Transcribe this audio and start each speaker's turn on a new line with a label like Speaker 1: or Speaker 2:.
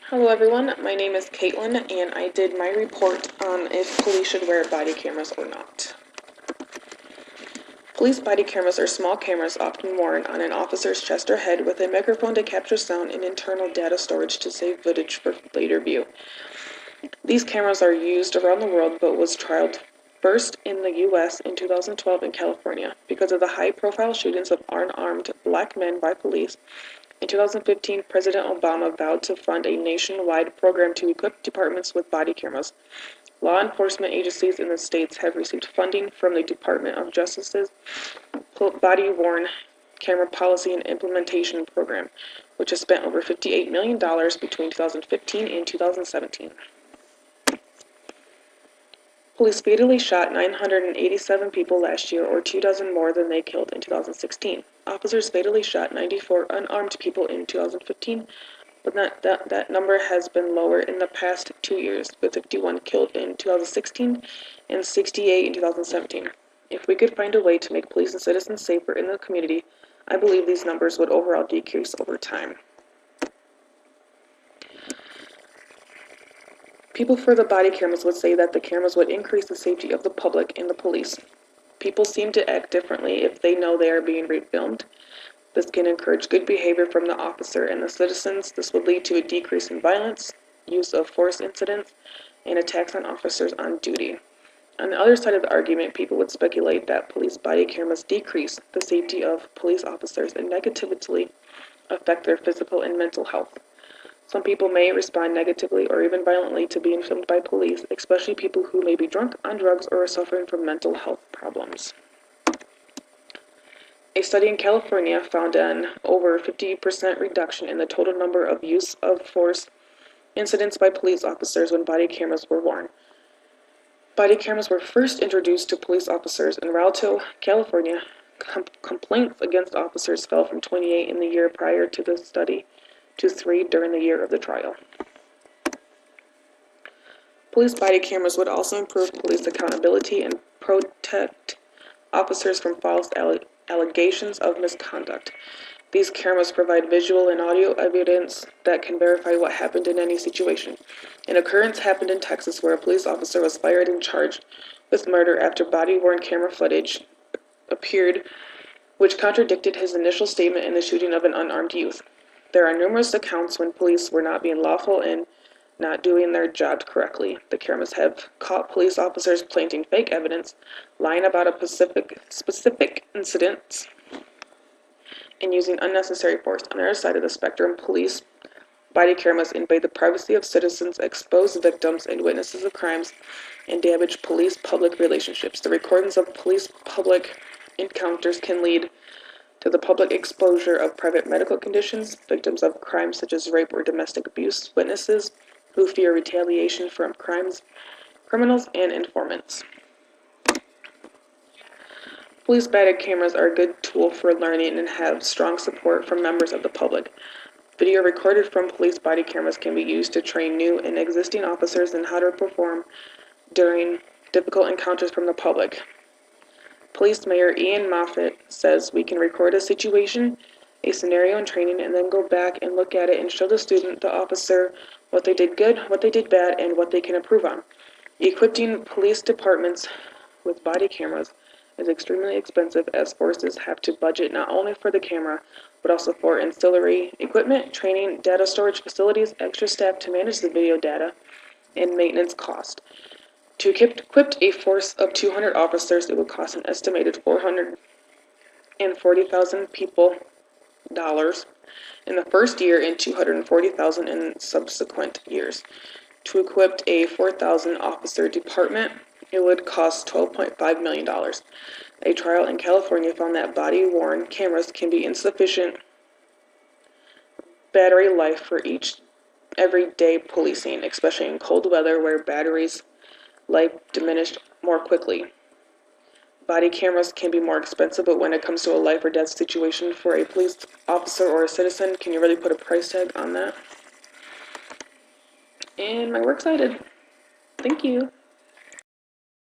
Speaker 1: Hello everyone, my name is Caitlin and I did my report on if police should wear body cameras or not. Police body cameras are small cameras often worn on an officer's chest or head with a microphone to capture sound and internal data storage to save footage for later view. These cameras are used around the world but was trialed first in the US in 2012 in California because of the high-profile shootings of unarmed black men by police. In 2015, President Obama vowed to fund a nationwide program to equip departments with body cameras. Law enforcement agencies in the states have received funding from the Department of Justice's Body-Worn Camera Policy and Implementation Program, which has spent over $58 million between 2015 and 2017. Police fatally shot 987 people last year, or 2 dozen more than they killed in 2016. Officers fatally shot 94 unarmed people in 2015, but that number has been lower in the past 2 years, with 51 killed in 2016 and 68 in 2017. If we could find a way to make police and citizens safer in the community, I believe these numbers would overall decrease over time. People for the body cameras would say that the cameras would increase the safety of the public and the police. People seem to act differently if they know they are being filmed. This can encourage good behavior from the officer and the citizens. This would lead to a decrease in violence, use of force incidents, and attacks on officers on duty. On the other side of the argument, people would speculate that police body cameras decrease the safety of police officers and negatively affect their physical and mental health. Some people may respond negatively or even violently to being filmed by police, especially people who may be drunk, on drugs, or are suffering from mental health problems. A study in California found an over 50% reduction in the total number of use of force incidents by police officers when body cameras were worn. Body cameras were first introduced to police officers in Rialto, California. Complaints against officers fell from 28 in the year prior to the study to 3 during the year of the trial. Police body cameras would also improve police accountability and protect officers from false allegations of misconduct. These cameras provide visual and audio evidence that can verify what happened in any situation. An occurrence happened in Texas where a police officer was fired and charged with murder after body-worn camera footage appeared, which contradicted his initial statement in the shooting of an unarmed youth. There are numerous accounts when police were not being lawful and not doing their job correctly. The cameras have caught police officers planting fake evidence, lying about a specific incident, and using unnecessary force. On the other side of the spectrum, police body cameras invade the privacy of citizens, expose victims and witnesses of crimes, and damage police-public relationships. The recordings of police-public encounters can lead to the public exposure of private medical conditions, victims of crimes such as rape or domestic abuse, witnesses who fear retaliation from criminals, and informants. Police body cameras are a good tool for learning and have strong support from members of the public. Video recorded from police body cameras can be used to train new and existing officers in how to perform during difficult encounters from the public. Police Mayor Ian Moffett says we can record a situation, a scenario in training, and then go back and look at it and show the student, the officer, what they did good, what they did bad, and what they can improve on. Equipping police departments with body cameras is extremely expensive, as forces have to budget not only for the camera, but also for ancillary equipment, training, data storage facilities, extra staff to manage the video data, and maintenance cost. To equip a force of 200 officers, it would cost an estimated $440,000 in the first year and $240,000 in subsequent years. To equip a 4,000 officer department, it would cost $12.5 million. A trial in California found that body-worn cameras can be insufficient battery life for everyday policing, especially in cold weather where batteries life diminished more quickly. Body cameras can be more expensive, but when it comes to a life or death situation for a police officer or a citizen, can you really put a price tag on that? And my work's cited. Thank you.